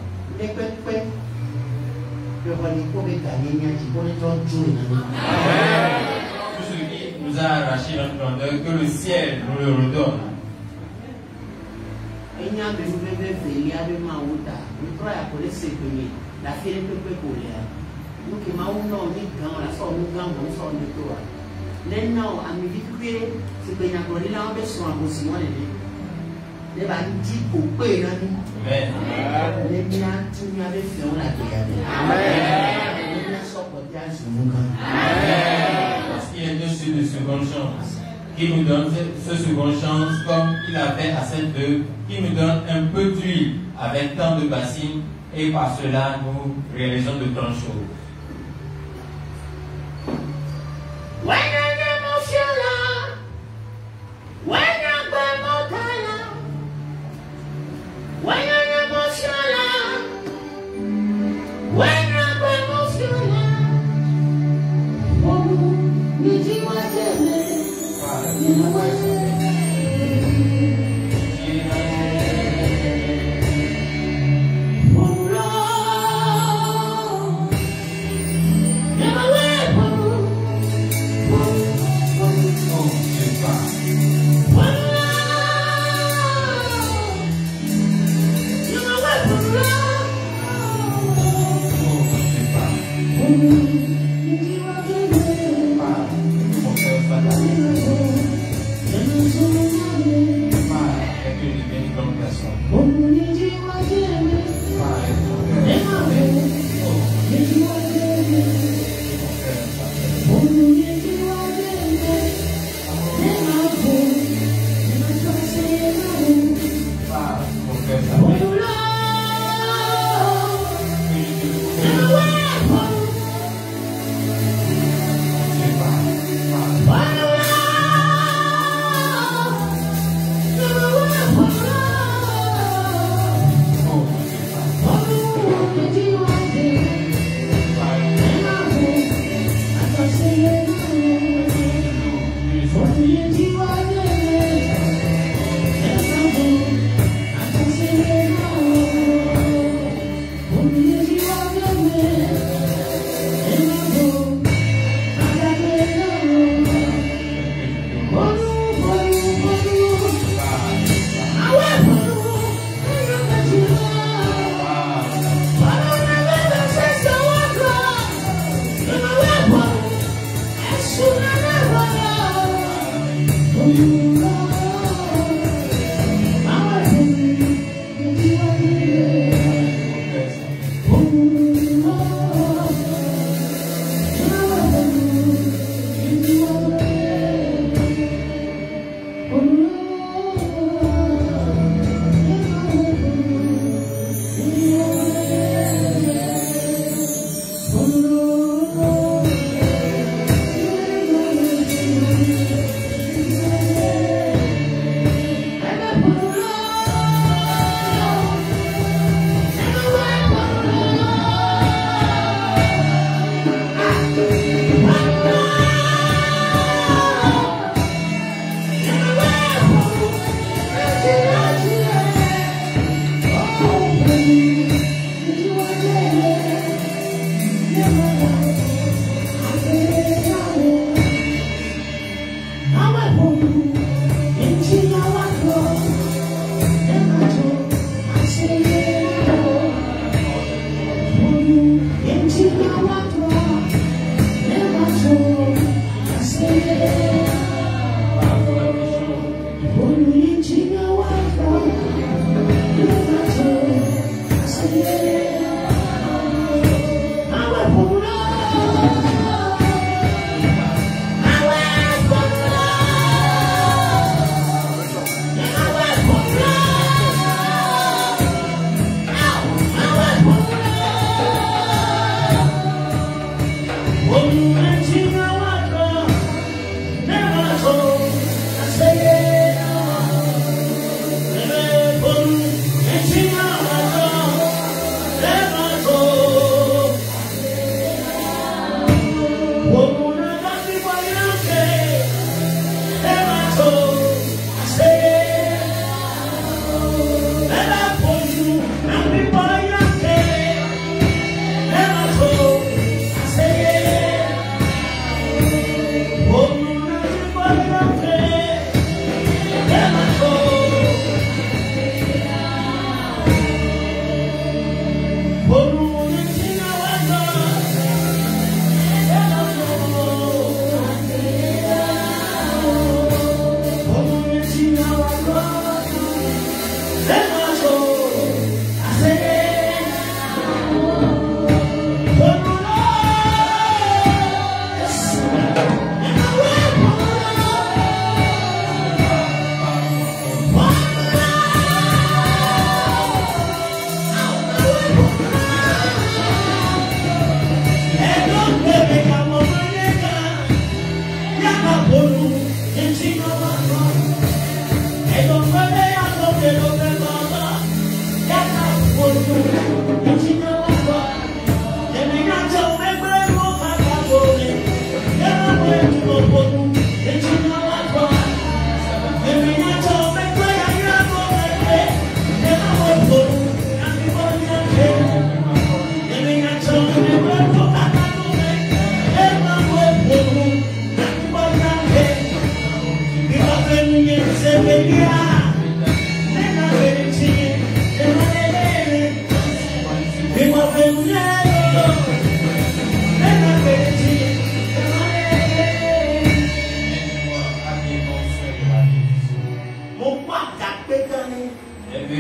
Tout ce qui nous a arraché notre grandeur, que le ciel nous le redonne. Parce qu'il y a dessus de seconde chance. Qui nous donne ce seconde chance comme il a fait à cette deux, qui nous donne un peu d'huile avec tant de bassines et par cela nous réalisons de grandes choses.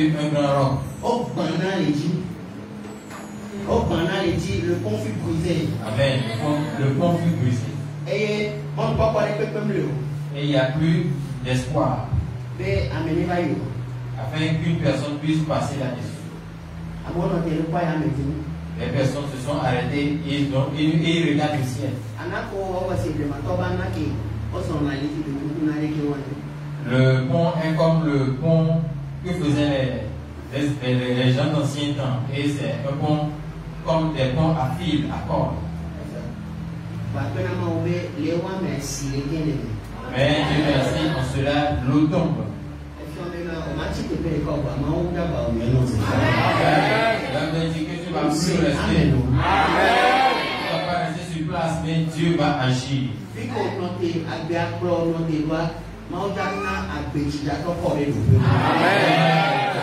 vu un grand roc. Le pont fut brisé. Amen. Le pont fut brisé. Et on ne peut pas aller comme le. Et il n'y a plus d'espoir. Afin qu'une personne puisse passer là-dessus. Les personnes se sont arrêtées et ils regardent le ciel. Le pont est comme le pont que faisaient les gens d'ancien temps. Et c'est un pont comme des ponts à fil, à cordes. Mais Dieu merci, en cela, l'eau tombe. Amen. Dit que tu vas plus rester. Tu ne vas pas rester sur place, mais Dieu va agir. Là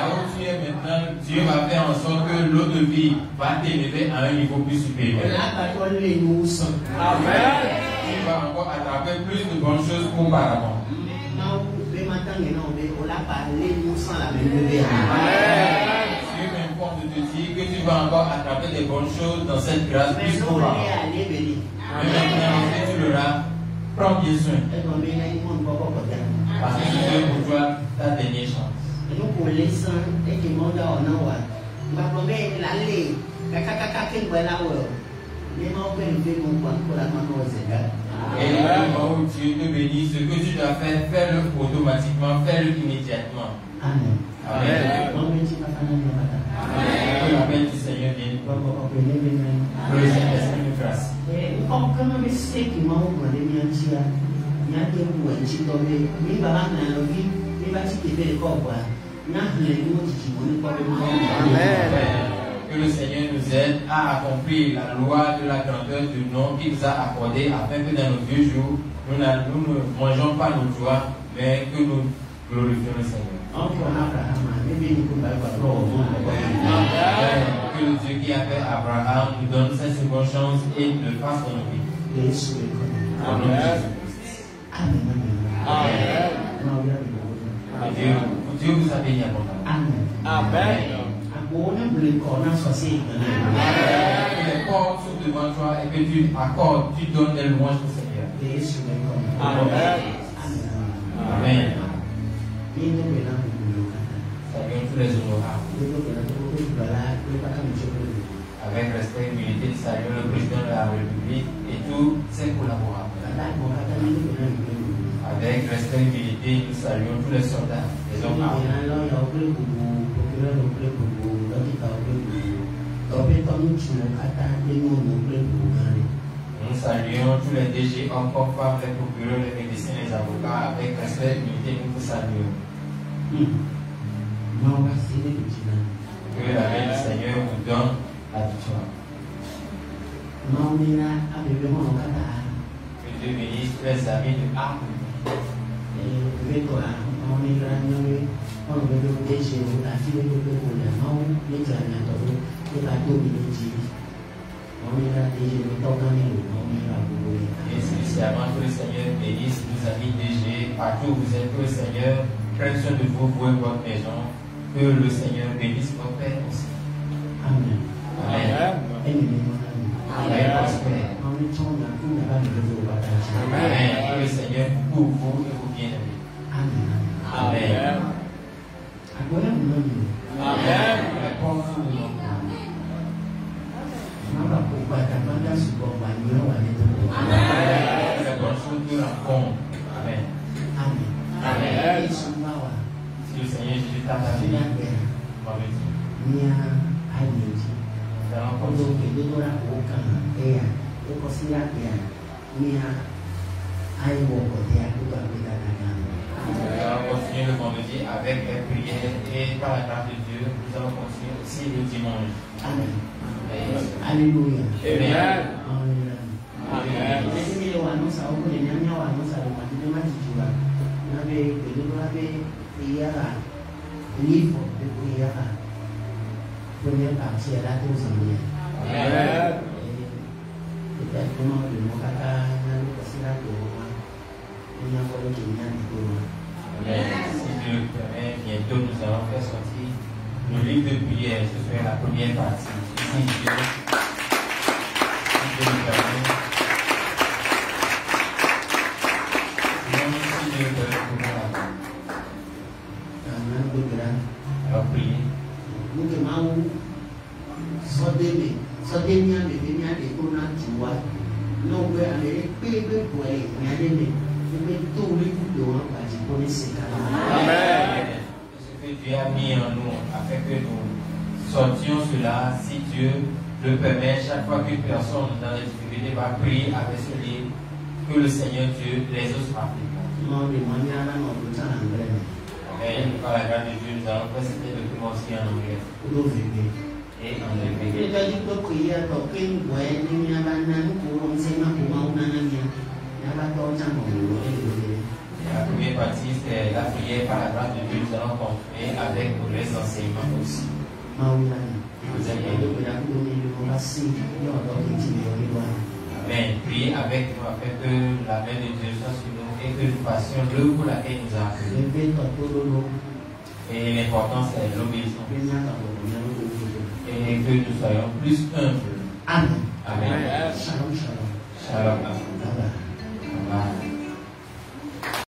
où tu es maintenant, Dieu va faire en sorte que l'eau de vie va t'élever à un niveau plus supérieur. Amen. Tu vas encore attraper plus de bonnes choses qu'auparavant. Dieu m'informe de te dire que tu vas encore attraper des bonnes choses dans cette grâce plus qu'auparavant. Mais maintenant, si tu l'auras, prends bien soin. Parce que c'est pour toi ta dernière chance. Et le moment où Dieu te bénit, ce que tu dois faire, fais-le automatiquement, fais-le immédiatement. Amen. Amen. Que l'appel du Seigneur vienne. Que le Saint-Esprit nous grâce. Que le Seigneur nous aide à accomplir la loi de la grandeur du nom qu'il nous a accordé afin que dans nos vieux jours, nous ne mangeons pas nos joies, mais que nous glorifions le Seigneur. Que le Dieu qui a fait Abraham nous donne cette seconde chance et le fasse dans nos vies. Au nom de Jésus. Amen. Dieu vous a béni abondamment. Amen. Que les portes sont devant toi et que tu accordes, tu donnes des louanges au Seigneur. Amen. Amen. Saluons tous les honorables. Avec respect et humilité, saluons le président de la République et tous ses collaborateurs. Avec respect et humilité, nous saluons tous les soldats, les hommes armés. Nous saluons tous les DG, hommes, femmes, les procureurs, les médecins, les avocats. Avec respect et humilité, nous vous saluons. Que la main du Seigneur vous donne la victoire. Que Dieu bénisse tous les amis de Arc. Et spécialement que le Seigneur bénisse nos amis DG, partout où vous êtes, que le Seigneur prenne soin de vous, vous et votre maison, que le Seigneur bénisse votre père aussi. Amen. Amen. Amen. Amen. Que le Seigneur vous couvre et vous bien-aimés. Amen. Amen. Amen. Les portes sont devant vous. Les bonnes choses nous rencontrent. Amen. Amen. Si le Seigneur Jésus t'a parlé, on va le dire. Nous allons continuer. Nous allons continuer le vendredi avec les prières et par la grâce de Dieu, nous allons continuer aussi le dimanche. Amen. Alléluia. Première partie, elle a tous en lien. Peut-être comment le mot kata, c'est là que on a volé qu'il y a des si Dieu le permet, bientôt nous allons faire sortir Le livre de prière, ce serait la première partie. Si Dieu le permet. Si Dieu le permet, pour moi là-bas. Alors priez. Nous demandons, Sodemia, Bébénia, des Kona, Tua, non, mais aller payer pour aller, mais tout le coup de l'eau, parce que vous connaissez Amen. Ce que Dieu a mis en nous, afin que nous sortions cela, si Dieu le permet, chaque fois qu'une personne dans les difficultés va prier avec ce livre, que le Seigneur Dieu les ose appliquer. Amen. Par la grâce de Dieu, nous allons faire cette document aussi en anglais. Et en anglais. La première partie, c'est la prière par la grâce de Dieu. Nous allons continuer avec nos les enseignements aussi. Amen. Priez avec nous afin que la main de Dieu soit sur nous et que nous fassions l'œuvre pour laquelle il nous a appelés. Et l'important c'est l'obéissance. Et que nous soyons plus humbles. Amen. Amen. Shalom, shalom. Shalom.